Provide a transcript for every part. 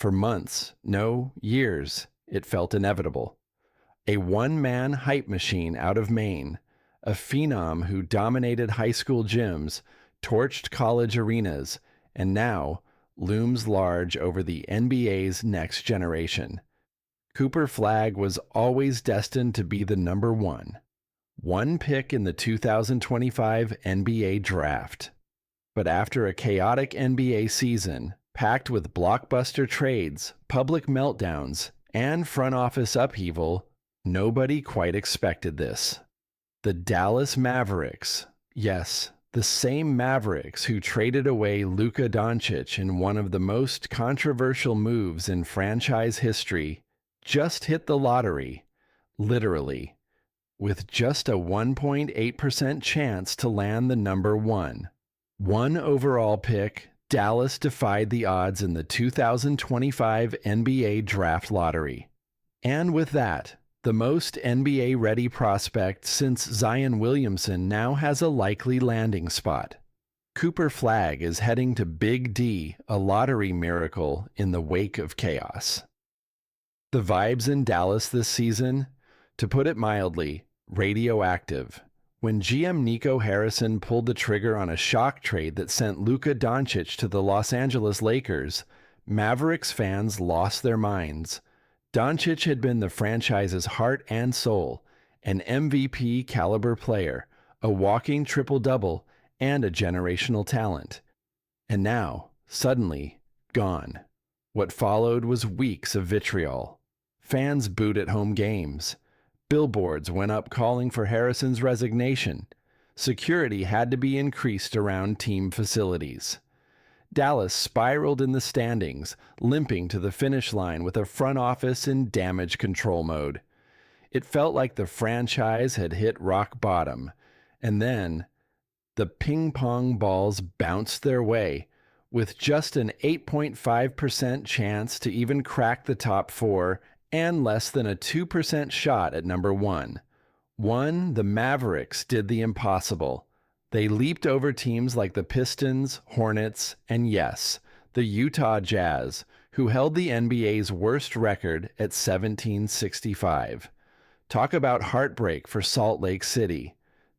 For months, no, years, it felt inevitable. A one-man hype machine out of Maine, a phenom who dominated high school gyms, torched college arenas, and now looms large over the NBA's next generation. Cooper Flagg was always destined to be the number one pick in the 2025 NBA draft. But after a chaotic NBA season, packed with blockbuster trades, public meltdowns, and front office upheaval, nobody quite expected this. The Dallas Mavericks, yes, the same Mavericks who traded away Luka Dončić in one of the most controversial moves in franchise history, just hit the lottery, literally, with just a 1.8% chance to land the number one overall pick. Dallas defied the odds in the 2025 NBA draft lottery. And with that, the most NBA-ready prospect since Zion Williamson now has a likely landing spot. Cooper Flagg is heading to Big D, a lottery miracle in the wake of chaos. The vibes in Dallas this season, to put it mildly, radioactive. When GM Nico Harrison pulled the trigger on a shock trade that sent Luka Dončić to the Los Angeles Lakers, Mavericks fans lost their minds. Dončić had been the franchise's heart and soul, an MVP caliber player, a walking triple-double, and a generational talent. And now, suddenly, gone. What followed was weeks of vitriol. Fans booed at home games. Billboards went up calling for Harrison's resignation. Security had to be increased around team facilities. Dallas spiraled in the standings, limping to the finish line with a front office in damage control mode. It felt like the franchise had hit rock bottom, and then the ping-pong balls bounced their way, with just an 8.5% chance to even crack the top four and less than a 2% shot at number one. The Mavericks did the impossible. They leaped over teams like the Pistons, Hornets, and yes, the Utah Jazz, who held the NBA's worst record at 1765. Talk about heartbreak for Salt Lake City.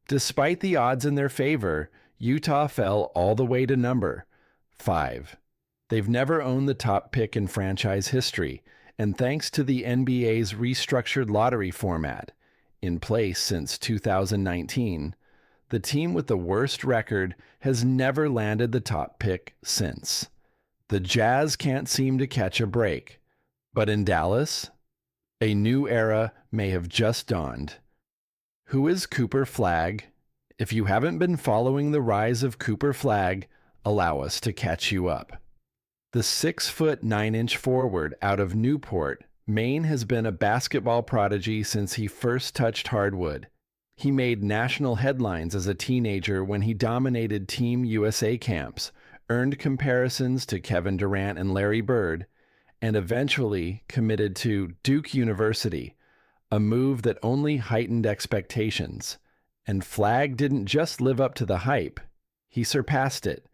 Despite the odds in their favor, Utah fell all the way to number 5. They've never owned the top pick in franchise history, and thanks to the NBA's restructured lottery format, in place since 2019, the team with the worst record has never landed the top pick since. The Jazz can't seem to catch a break. But in Dallas, a new era may have just dawned. Who is Cooper Flagg? If you haven't been following the rise of Cooper Flagg, allow us to catch you up. The 6'9" forward out of Newport, Maine has been a basketball prodigy since he first touched hardwood. He made national headlines as a teenager when he dominated Team USA camps, earned comparisons to Kevin Durant and Larry Bird, and eventually committed to Duke University, a move that only heightened expectations. And Flagg didn't just live up to the hype, he surpassed it.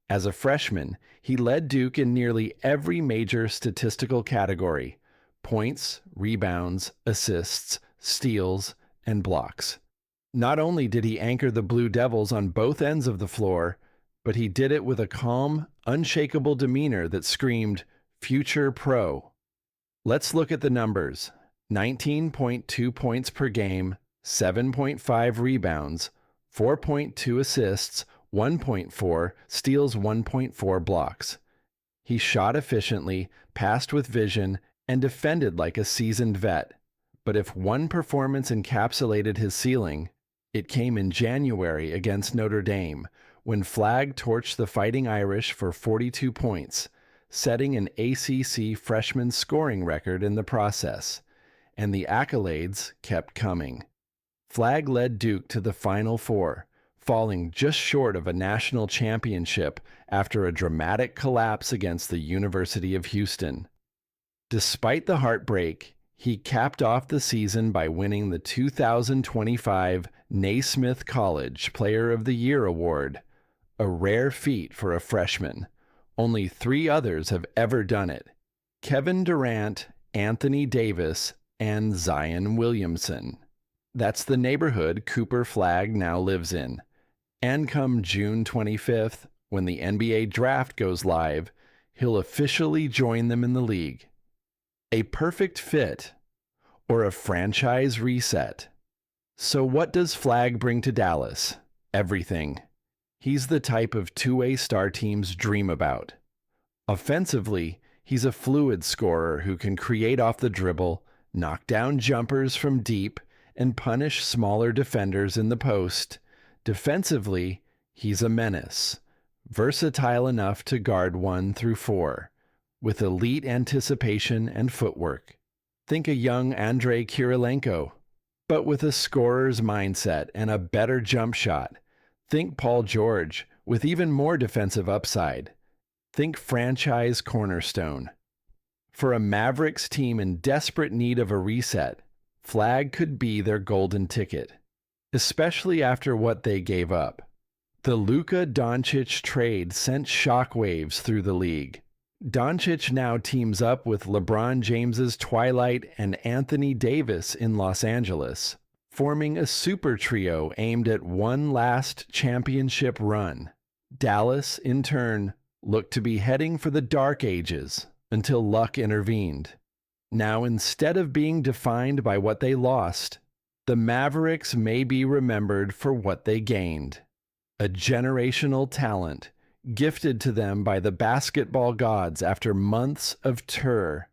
As a freshman, he led Duke in nearly every major statistical category: points, rebounds, assists, steals, and blocks. Not only did he anchor the Blue Devils on both ends of the floor, but he did it with a calm, unshakable demeanor that screamed, "Future Pro." Let's look at the numbers. 19.2 points per game, 7.5 rebounds, 4.2 assists, 1.4 steals, 1.4 blocks. He shot efficiently, passed with vision, and defended like a seasoned vet. But if one performance encapsulated his ceiling, it came in January against Notre Dame, when Flagg torched the Fighting Irish for 42 points, setting an ACC freshman scoring record in the process. And the accolades kept coming. Flagg led Duke to the Final Four, falling just short of a national championship after a dramatic collapse against the University of Houston. Despite the heartbreak, he capped off the season by winning the 2025 Naismith College Player of the Year award, a rare feat for a freshman. Only 3 others have ever done it: Kevin Durant, Anthony Davis, and Zion Williamson. That's the neighborhood Cooper Flagg now lives in. And come June 25th, when the NBA draft goes live, he'll officially join them in the league. A perfect fit, or a franchise reset. So what does Flagg bring to Dallas? Everything. He's the type of two-way star teams dream about. Offensively, he's a fluid scorer who can create off the dribble, knock down jumpers from deep, and punish smaller defenders in the post. Defensively, he's a menace, versatile enough to guard 1 through 4, with elite anticipation and footwork. Think a young Andrei Kirilenko, but with a scorer's mindset and a better jump shot. Think Paul George, with even more defensive upside. Think franchise cornerstone. For a Mavericks team in desperate need of a reset, Flagg could be their golden ticket, especially after what they gave up. The Luka Dončić trade sent shockwaves through the league. Dončić now teams up with LeBron James's Twilight and Anthony Davis in Los Angeles, forming a super trio aimed at one last championship run. Dallas, in turn, looked to be heading for the dark ages until luck intervened. Now, instead of being defined by what they lost, the Mavericks may be remembered for what they gained. A generational talent gifted to them by the basketball gods after months of tour